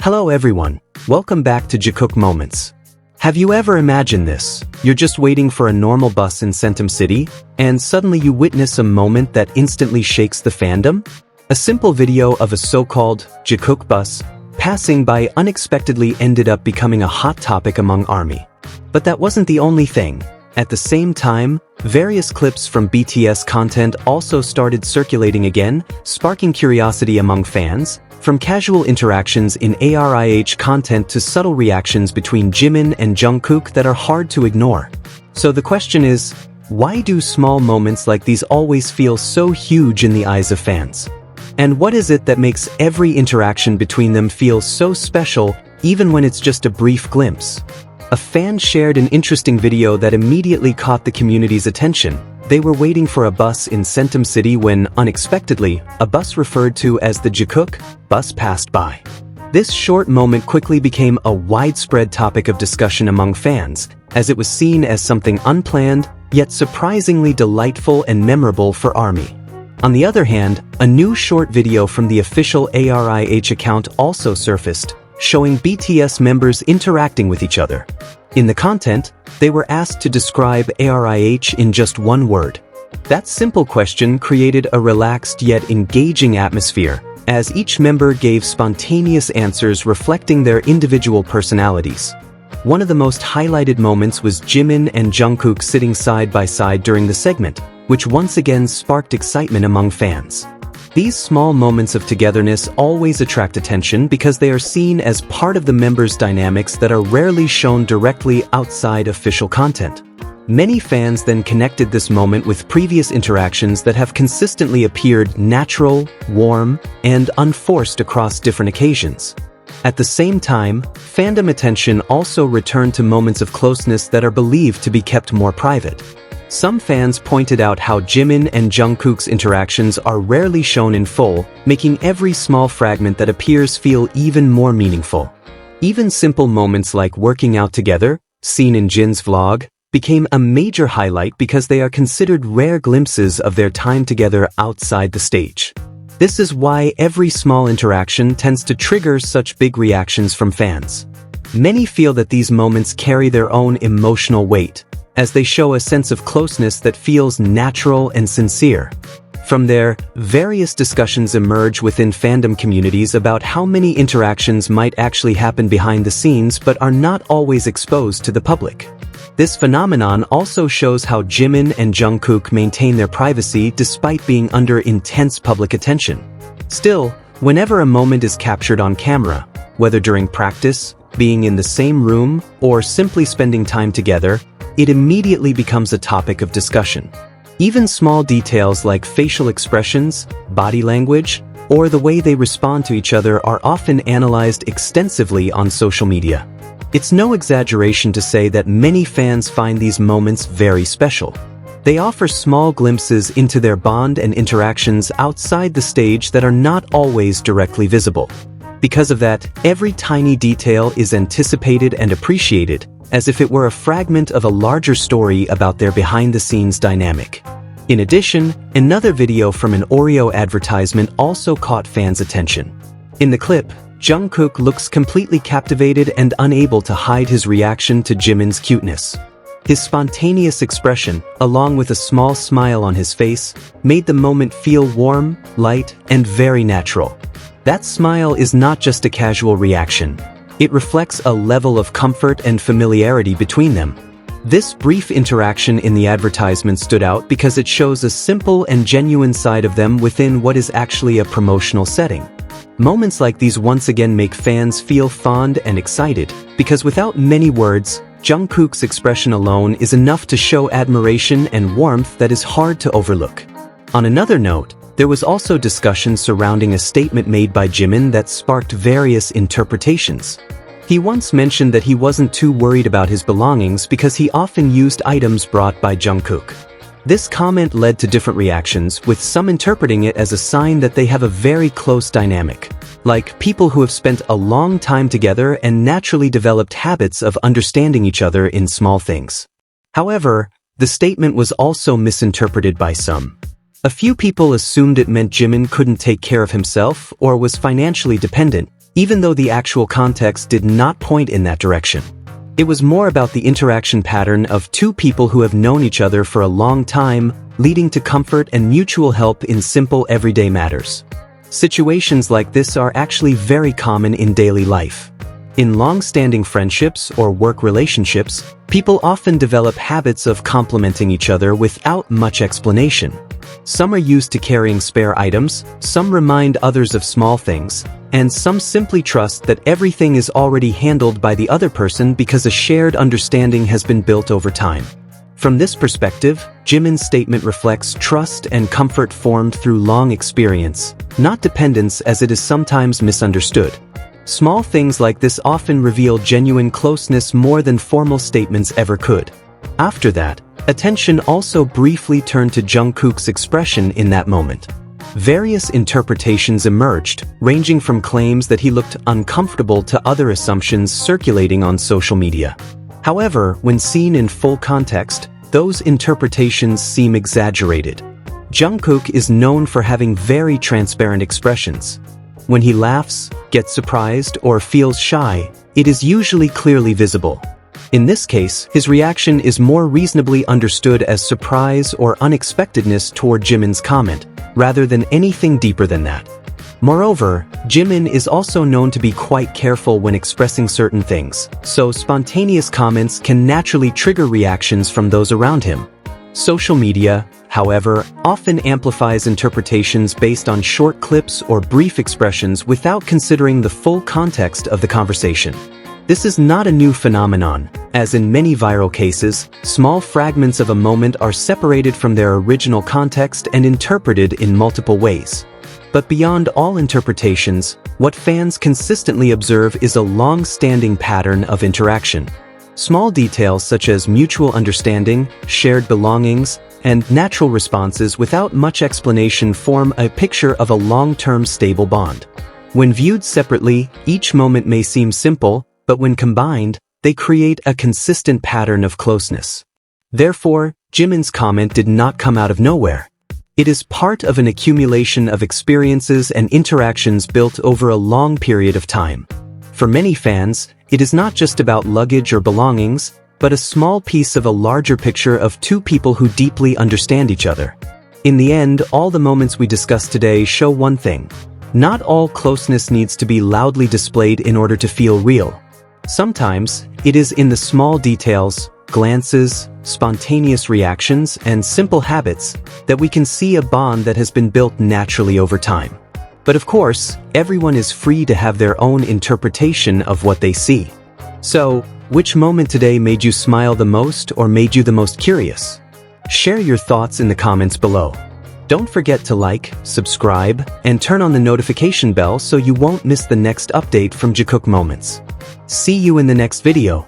Hello everyone, welcome back to Jikook Moments. Have you ever imagined this? You're just waiting for a normal bus in Centum City, and suddenly you witness a moment that instantly shakes the fandom? A simple video of a so-called Jikook bus passing by unexpectedly ended up becoming a hot topic among ARMY. But that wasn't the only thing. At the same time, various clips from BTS content also started circulating again, sparking curiosity among fans, from casual interactions in ARIH content to subtle reactions between Jimin and Jungkook that are hard to ignore. So the question is, why do small moments like these always feel so huge in the eyes of fans? And what is it that makes every interaction between them feel so special, even when it's just a brief glimpse? A fan shared an interesting video that immediately caught the community's attention. They were waiting for a bus in Centum City when, unexpectedly, a bus referred to as the Jikook bus passed by. This short moment quickly became a widespread topic of discussion among fans, as it was seen as something unplanned, yet surprisingly delightful and memorable for ARMY. On the other hand, a new short video from the official ARIH account also surfaced, showing BTS members interacting with each other. In the content, they were asked to describe ARIH in just one word. That simple question created a relaxed yet engaging atmosphere, as each member gave spontaneous answers reflecting their individual personalities. One of the most highlighted moments was Jimin and Jungkook sitting side by side during the segment, which once again sparked excitement among fans. These small moments of togetherness always attract attention because they are seen as part of the members' dynamics that are rarely shown directly outside official content. Many fans then connected this moment with previous interactions that have consistently appeared natural, warm, and unforced across different occasions. At the same time, fandom attention also returned to moments of closeness that are believed to be kept more private. Some fans pointed out how Jimin and Jungkook's interactions are rarely shown in full, making every small fragment that appears feel even more meaningful. Even simple moments like working out together, seen in Jin's vlog, became a major highlight because they are considered rare glimpses of their time together outside the stage. This is why every small interaction tends to trigger such big reactions from fans. Many feel that these moments carry their own emotional weight, as they show a sense of closeness that feels natural and sincere. From there, various discussions emerge within fandom communities about how many interactions might actually happen behind the scenes but are not always exposed to the public. This phenomenon also shows how Jimin and Jungkook maintain their privacy despite being under intense public attention. Still, whenever a moment is captured on camera, whether during practice, being in the same room, or simply spending time together, it immediately becomes a topic of discussion. Even small details like facial expressions, body language, or the way they respond to each other are often analyzed extensively on social media. It's no exaggeration to say that many fans find these moments very special. They offer small glimpses into their bond and interactions outside the stage that are not always directly visible. Because of that, every tiny detail is anticipated and appreciated, as if it were a fragment of a larger story about their behind-the-scenes dynamic. In addition, another video from an Oreo advertisement also caught fans' attention. In the clip, Jungkook looks completely captivated and unable to hide his reaction to Jimin's cuteness. His spontaneous expression, along with a small smile on his face, made the moment feel warm, light, and very natural. That smile is not just a casual reaction. It reflects a level of comfort and familiarity between them. This brief interaction in the advertisement stood out because it shows a simple and genuine side of them within what is actually a promotional setting. Moments like these once again make fans feel fond and excited, because without many words, Jungkook's expression alone is enough to show admiration and warmth that is hard to overlook. On another note, there was also discussion surrounding a statement made by Jimin that sparked various interpretations. He once mentioned that he wasn't too worried about his belongings because he often used items brought by Jungkook. This comment led to different reactions, with some interpreting it as a sign that they have a very close dynamic, like people who have spent a long time together and naturally developed habits of understanding each other in small things. However, the statement was also misinterpreted by some. A few people assumed it meant Jimin couldn't take care of himself or was financially dependent, even though the actual context did not point in that direction. It was more about the interaction pattern of two people who have known each other for a long time, leading to comfort and mutual help in simple everyday matters. Situations like this are actually very common in daily life. In long-standing friendships or work relationships, people often develop habits of complimenting each other without much explanation. Some are used to carrying spare items, some remind others of small things, and some simply trust that everything is already handled by the other person because a shared understanding has been built over time. From this perspective, Jimin's statement reflects trust and comfort formed through long experience, not dependence as it is sometimes misunderstood. Small things like this often reveal genuine closeness more than formal statements ever could. After that, attention also briefly turned to Jungkook's expression in that moment. Various interpretations emerged, ranging from claims that he looked uncomfortable to other assumptions circulating on social media. However, when seen in full context, those interpretations seem exaggerated. Jungkook is known for having very transparent expressions. When he laughs, gets surprised, or feels shy, it is usually clearly visible. In this case, his reaction is more reasonably understood as surprise or unexpectedness toward Jimin's comment, rather than anything deeper than that. Moreover, Jimin is also known to be quite careful when expressing certain things, so spontaneous comments can naturally trigger reactions from those around him. Social media, however, often amplifies interpretations based on short clips or brief expressions without considering the full context of the conversation. This is not a new phenomenon, as in many viral cases, small fragments of a moment are separated from their original context and interpreted in multiple ways. But beyond all interpretations, what fans consistently observe is a long-standing pattern of interaction. Small details such as mutual understanding, shared belongings, and natural responses without much explanation form a picture of a long-term stable bond. When viewed separately, each moment may seem simple, but when combined, they create a consistent pattern of closeness. Therefore, Jimin's comment did not come out of nowhere. It is part of an accumulation of experiences and interactions built over a long period of time. For many fans, it is not just about luggage or belongings, but a small piece of a larger picture of two people who deeply understand each other. In the end, all the moments we discussed today show one thing. Not all closeness needs to be loudly displayed in order to feel real. Sometimes, it is in the small details, glances, spontaneous reactions, and simple habits that we can see a bond that has been built naturally over time. But of course, everyone is free to have their own interpretation of what they see. So, which moment today made you smile the most or made you the most curious? Share your thoughts in the comments below. Don't forget to like, subscribe, and turn on the notification bell so you won't miss the next update from Jikook Moments. See you in the next video.